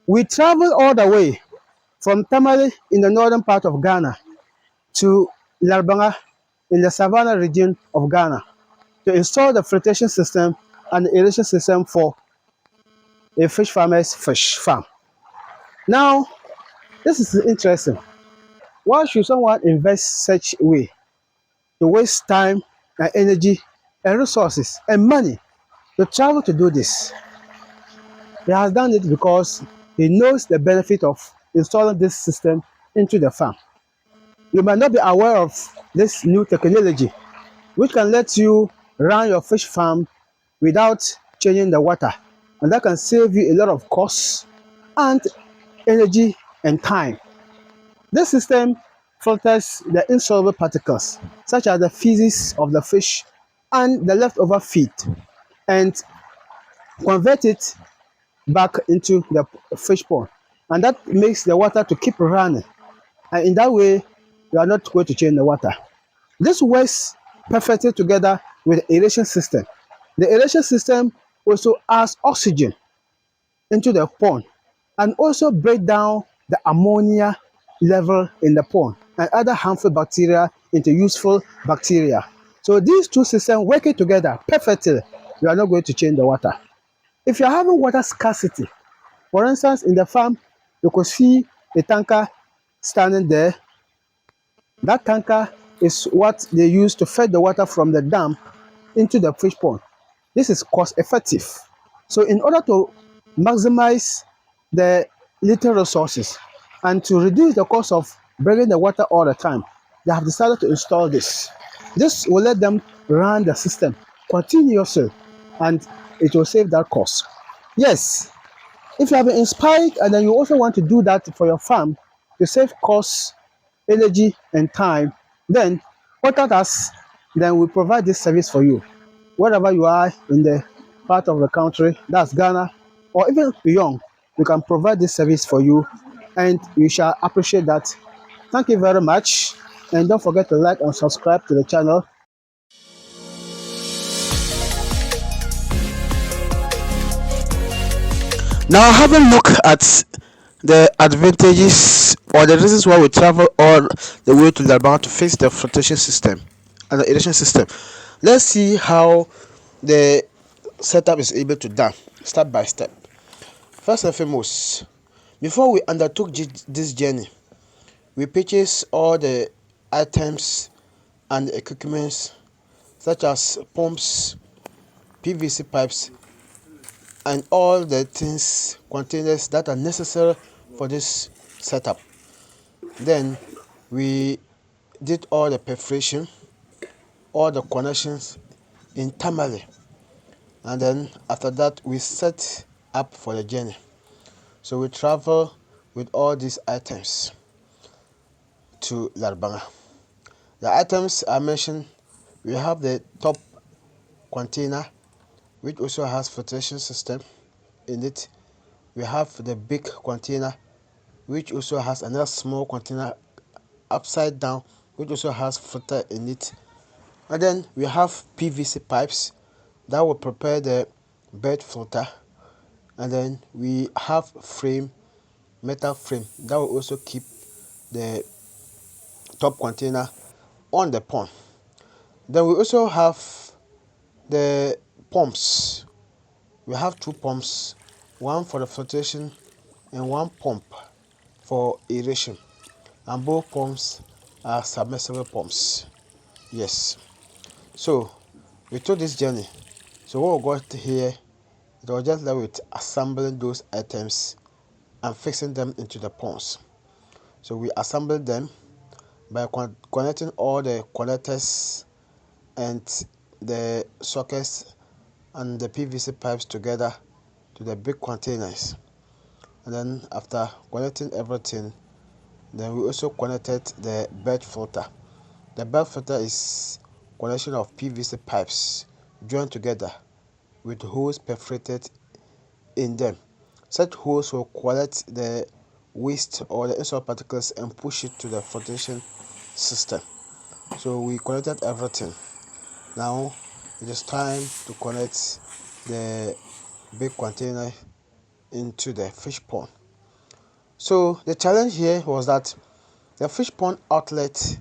We traveled all the way from Tamale in the northern part of Ghana to Larbanga in the Savanna region of Ghana to install the filtration system and the aeration system for a fish farmer's fish farm. Now, this is interesting. Why should someone invest such a way to waste time and energy and resources and money to travel to do this? He has done it because he knows the benefit of installing this system into the farm. You might not be aware of this new technology, which can let you run your fish farm without changing the water. And that can save you a lot of costs and energy and time. This system filters the insoluble particles, such as the feces of the fish and the leftover feed, and convert it back into the fish pond. And that makes the water to keep running. And in that way, you are not going to change the water. This works perfectly together with the aeration system. The aeration system also adds oxygen into the pond and also break down the ammonia level in the pond and other harmful bacteria into useful bacteria. So these two systems working together perfectly, you are not going to change the water. If you're having water scarcity, for instance, in the farm, you could see a tanker standing there. That tanker is what they use to feed the water from the dam into the fish pond. This is cost effective. So in order to maximize the little resources and to reduce the cost of bringing the water all the time, they have decided to install this. This will let them run the system continuously and it will save that cost. Yes, if you have been inspired and then you also want to do that for your farm to save costs, energy, and time, then contact us. Then we provide this service for you. Wherever you are in the part of the country, that's Ghana, or even beyond, we can provide this service for you and you shall appreciate that. Thank you very much. And don't forget to like and subscribe to the channel. Now have a look at the advantages or the reasons why we travel all the way to Laban to fix the flotation system and the irrigation system. Let's see how the setup is able to done step by step. First and foremost, before we undertook this journey, we purchased all the items and equipments such as pumps, PVC pipes, and all the things, containers that are necessary for this setup. Then we did all the perforation, all the connections in Tamale, and then after that we set up for the journey. So we travel with all these items to Larbanga. The items I mentioned, we have the top container which also has filtration system in it. We have the big container which also has another small container upside down which also has filter in it. And then we have PVC pipes that will prepare the bed filter. And then we have metal frame that will also keep the top container on the pond. Then we also have the pumps. We have two pumps, one for the filtration and one pump for aeration, and both pumps are submersible pumps. Yes, so we took this journey. So when we got here, it was just like with assembling those items and fixing them into the pumps. So we assembled them by connecting all the connectors and the sockets and the PVC pipes together to the big containers. And then after connecting everything, then we also connected the bed filter. The bed filter is connection of PVC pipes joined together with holes perforated in them. Such holes will collect the waste or the insoluble particles and push it to the filtration system. So we connected everything. Now it is time to connect the big container into the fish pond. So the challenge here was that the fish pond outlet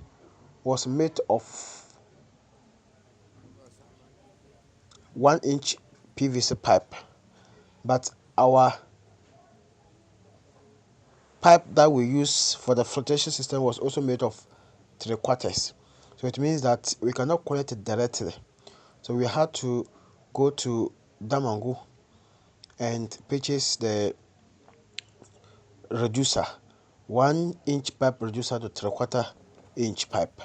was made of 1-inch PVC pipe, but our pipe that we use for the flotation system was also made of 3/4. So it means that we cannot connect it directly. So we had to go to Damangu and purchase the reducer, 1-inch pipe reducer to 3/4-inch pipe.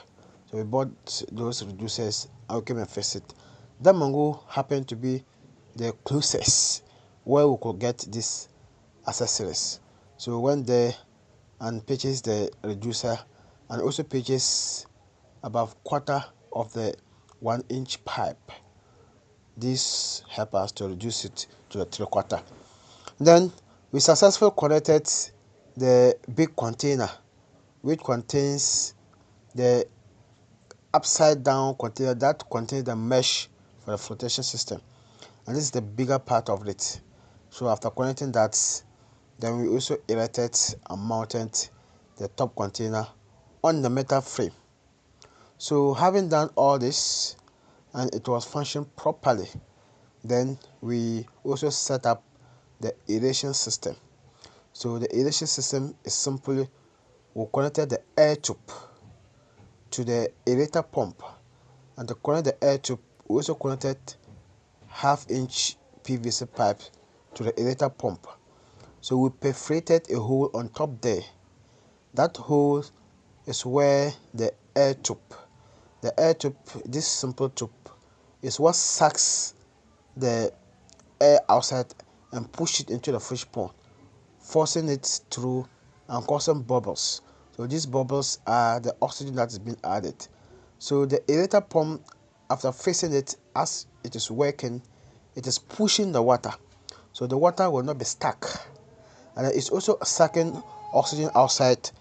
So we bought those reducers and we came and fixed it. Damangu happened to be the closest where we could get these accessories. So we went there and purchased the reducer and also purchased about quarter of the 1-inch pipe. This helped us to reduce it to the 3/4. Then we successfully connected the big container, which contains the upside down container that contains the mesh for the flotation system, and this is the bigger part of it. So after connecting that, then we also erected and mounted the top container on the metal frame. So having done all this and it was functioning properly, then we also set up the aeration system. So the aeration system is simply we connected the air tube to the aerator pump, and to connect the air tube we also connected 1/2-inch PVC pipe to the aerator pump. So we perforated a hole on top there. That hole is where the air tube, this simple tube, is what sucks the air outside and push it into the fish pond, forcing it through and causing bubbles. So these bubbles are the oxygen that is being added. So the aerator pump, after fixing it as it is working, it is pushing the water, so the water will not be stuck, and it's also sucking oxygen outside,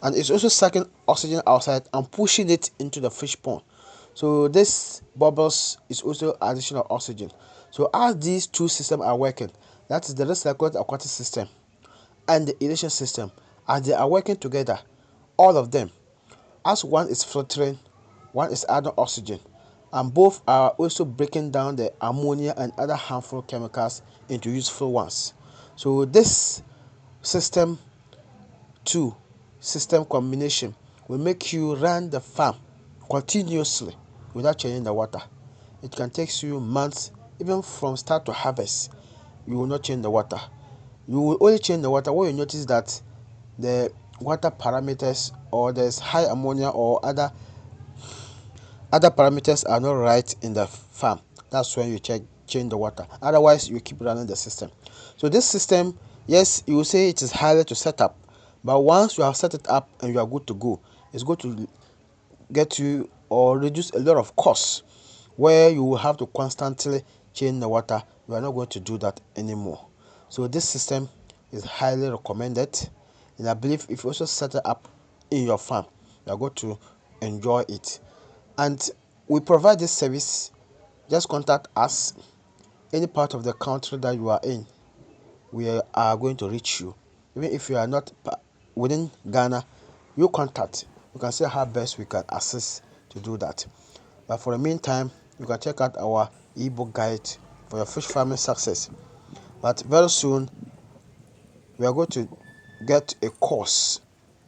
and pushing it into the fish pond. So this bubbles is also additional oxygen. So as these two systems are working, that is the recirculating aquatic system and the aeration system, as they are working together, all of them, as one is filtering, one is adding oxygen, and both are also breaking down the ammonia and other harmful chemicals into useful ones. So this system two system combination will make you run the farm continuously without changing the water. It can take you months, even from start to harvest. You will not change the water. You will only change the water when you notice that the water parameters or there's high ammonia or other parameters are not right in the farm. That's when you change the water. Otherwise you keep running the system. So this system, yes, you will say it is harder to set up, but once you have set it up and you are good to go, it's going to get you or reduce a lot of costs where you will have to constantly change the water. You are not going to do that anymore. So this system is highly recommended, and I believe if you also set it up in your farm, you are going to enjoy it. And we provide this service. Just contact us any part of the country that you are in. We are going to reach you. Even if you are not within Ghana, you contact. You can see how best we can assist to do that. But for the meantime, you can check out our ebook guide for your fish farming success. But very soon, we are going to get a course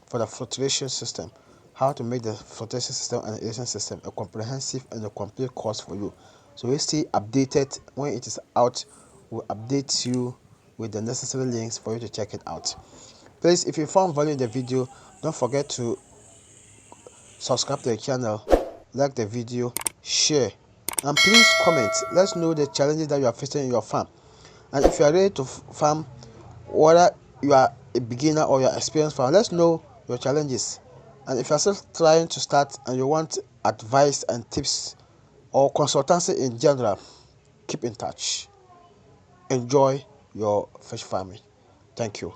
for the filtration system, how to make the filtration system and the aeration system a comprehensive and a complete course for you. So we stay updated. When it is out, we'll update you with the necessary links for you to check it out. Please, if you found value in the video, don't forget to subscribe to the channel, like the video, share, and please comment. Let's know the challenges that you are facing in your farm, and if you are ready to farm, whether you are a beginner or you are experienced farmer, let's know your challenges. And if you are still trying to start and you want advice and tips or consultancy in general, keep in touch. Enjoy your fish farming. Thank you.